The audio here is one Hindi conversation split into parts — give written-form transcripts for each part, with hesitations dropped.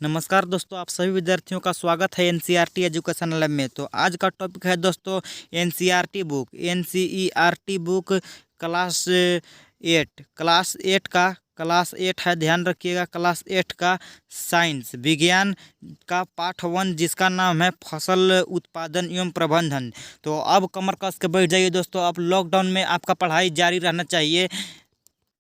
नमस्कार दोस्तों, आप सभी विद्यार्थियों का स्वागत है एनसीईआरटी एजुकेशन लैब में। तो आज का टॉपिक है दोस्तों एनसीईआरटी बुक क्लास 8 है। ध्यान रखिएगा, क्लास 8 का साइंस विज्ञान का पाठ 1, जिसका नाम है फसल उत्पादन एवं प्रबंधन। तो अब कमर कस के बैठ जाइए दोस्तों। अब लॉकडाउन में आपका पढ़ाई जारी रहना चाहिए।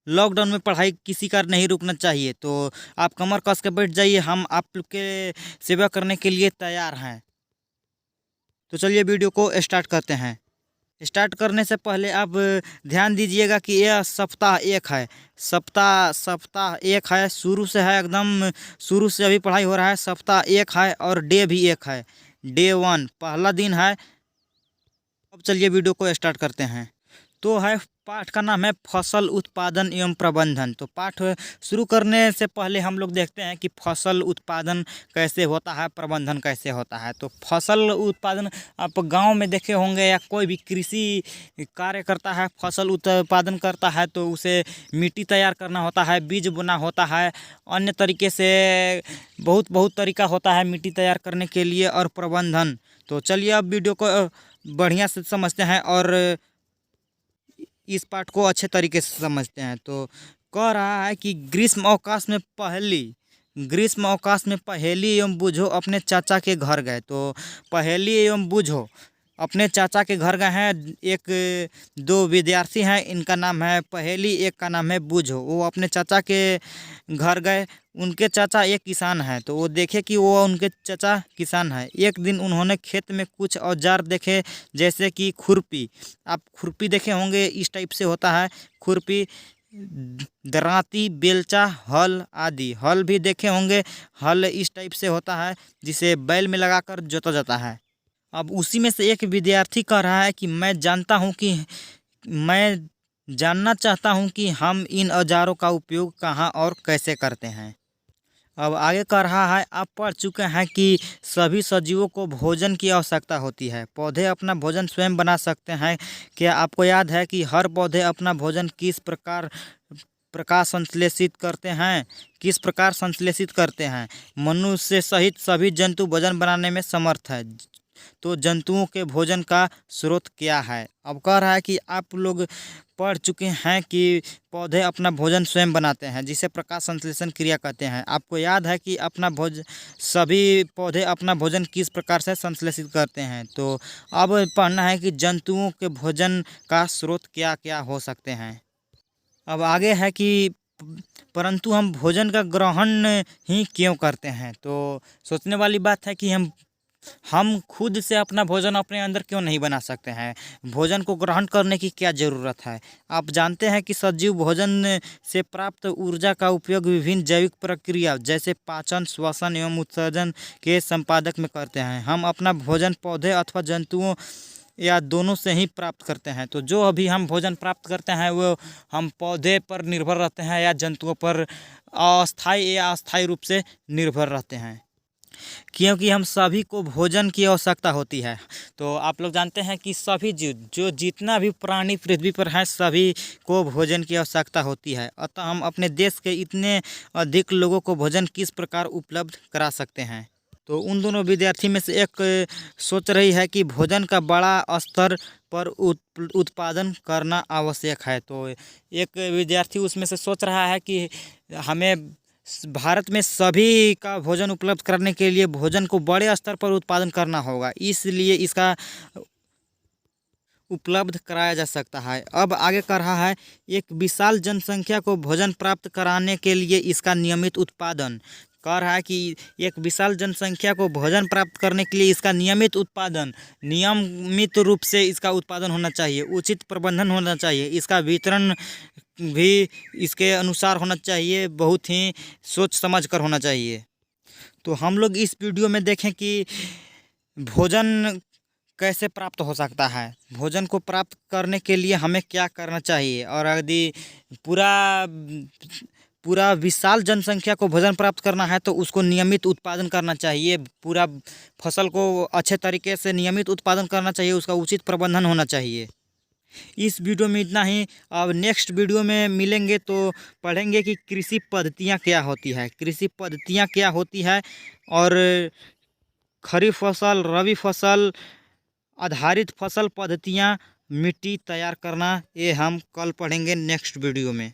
लॉकडाउन में पढ़ाई किसी का नहीं रुकना चाहिए। तो आप कमर कस के बैठ जाइए, हम आपके सेवा करने के लिए तैयार हैं। तो चलिए वीडियो को स्टार्ट करते हैं। स्टार्ट करने से पहले आप ध्यान दीजिएगा कि यह सप्ताह 1 है। सप्ताह 1 है, शुरू से है, एकदम शुरू से अभी पढ़ाई हो रहा है। सप्ताह 1 है और डे भी 1 है। डे 1 पहला दिन है। अब चलिए वीडियो को स्टार्ट करते हैं। तो है, पाठ का नाम है फसल उत्पादन एवं प्रबंधन। तो पाठ शुरू करने से पहले हम लोग देखते हैं कि फसल उत्पादन कैसे होता है, प्रबंधन कैसे होता है। तो फसल उत्पादन आप गांव में देखे होंगे, या कोई भी कृषि कार्य करता है, फसल उत्पादन करता है तो उसे मिट्टी तैयार करना होता है, बीज बोना होता है, अन्य तरीके से बहुत तरीका होता है मिट्टी तैयार करने के लिए, और प्रबंधन। तो चलिए अब वीडियो को बढ़िया से समझते हैं और इस पाठ को अच्छे तरीके से समझते हैं। तो कह रहा है कि ग्रीष्म अवकाश में पहेली एवं बूझो अपने चाचा के घर गए। तो पहेली एवं बूझो अपने चाचा के घर गए हैं। एक दो विद्यार्थी हैं, इनका नाम है पहेली, एक का नाम है बूझो। वो अपने चाचा के घर गए। उनके चाचा एक किसान हैं, तो वो देखे कि वो उनके चाचा किसान हैं। एक दिन उन्होंने खेत में कुछ औजार देखे, जैसे कि खुरपी। आप खुरपी देखे होंगे, इस टाइप से होता है खुरपी, दरांती, बेलचा, हल आदि। हल भी देखे होंगे, हल इस टाइप से होता है जिसे बैल में लगाकर जोता जाता है। अब उसी में से एक विद्यार्थी कह रहा है कि मैं जानना चाहता हूं कि हम इन औजारों का उपयोग कहां और कैसे करते हैं। अब आगे कह रहा है, आप पढ़ चुके हैं कि सभी सजीवों को भोजन की आवश्यकता होती है। पौधे अपना भोजन स्वयं बना सकते हैं। क्या आपको याद है कि हर पौधे अपना भोजन किस प्रकार संश्लेषित करते हैं? मनुष्य सहित सभी जंतु भोजन बनाने में समर्थ है। तो जंतुओं के भोजन का स्रोत क्या है? अब कह रहा है कि आप लोग पढ़ चुके हैं कि पौधे अपना भोजन स्वयं बनाते हैं, जिसे प्रकाश संश्लेषण क्रिया कहते हैं। आपको याद है कि सभी पौधे अपना भोजन किस प्रकार से संश्लेषित करते हैं। तो अब पढ़ना है कि जंतुओं के भोजन का स्रोत क्या क्या हो सकते हैं। अब आगे है कि परंतु हम भोजन का ग्रहण ही क्यों करते हैं? तो सोचने वाली बात है कि हम खुद से अपना भोजन अपने अंदर क्यों नहीं बना सकते हैं? भोजन को ग्रहण करने की क्या ज़रूरत है? आप जानते हैं कि सजीव भोजन से प्राप्त ऊर्जा का उपयोग विभिन्न जैविक प्रक्रिया जैसे पाचन, श्वसन एवं उत्सर्जन के संपादक में करते हैं। हम अपना भोजन पौधे अथवा जंतुओं या दोनों से ही प्राप्त करते हैं। तो जो अभी हम भोजन प्राप्त करते हैं वो हम पौधे पर निर्भर रहते हैं या जंतुओं पर अस्थायी या अस्थायी रूप से निर्भर रहते हैं, क्योंकि हम सभी को भोजन की आवश्यकता होती है। तो आप लोग जानते हैं कि सभी जीव, जो जितना भी प्राणी पृथ्वी पर हैं, सभी को भोजन की आवश्यकता होती है। अतः हम अपने देश के इतने अधिक लोगों को भोजन किस प्रकार उपलब्ध करा सकते हैं? तो उन दोनों विद्यार्थी में से एक सोच रही है कि भोजन का बड़ा स्तर पर उत्पादन करना आवश्यक है। तो एक विद्यार्थी उसमें से सोच रहा है कि हमें भारत में सभी का भोजन उपलब्ध करने के लिए भोजन को बड़े स्तर पर उत्पादन करना होगा, इसलिए इसका उपलब्ध कराया जा सकता है। अब आगे कर रहा है, एक विशाल जनसंख्या को भोजन प्राप्त कराने के लिए इसका नियमित उत्पादन। कह रहा है कि एक विशाल जनसंख्या को भोजन प्राप्त करने के लिए इसका नियमित रूप से इसका उत्पादन होना चाहिए, उचित प्रबंधन होना चाहिए, इसका वितरण भी इसके अनुसार होना चाहिए, बहुत ही सोच समझ कर होना चाहिए। तो हम लोग इस वीडियो में देखें कि भोजन कैसे प्राप्त हो सकता है, भोजन को प्राप्त करने के लिए हमें क्या करना चाहिए, और यदि पूरा विशाल जनसंख्या को भोजन प्राप्त करना है तो उसको नियमित उत्पादन करना चाहिए। पूरा फसल को अच्छे तरीके से नियमित उत्पादन करना चाहिए, उसका उचित प्रबंधन होना चाहिए। इस वीडियो में इतना ही। अब नेक्स्ट वीडियो में मिलेंगे तो पढ़ेंगे कि कृषि पद्धतियाँ क्या होती है, कृषि पद्धतियाँ क्या होती है, और खरीफ फसल, रबी फसल आधारित फसल पद्धतियाँ, मिट्टी तैयार करना, ये हम कल पढ़ेंगे नेक्स्ट वीडियो में।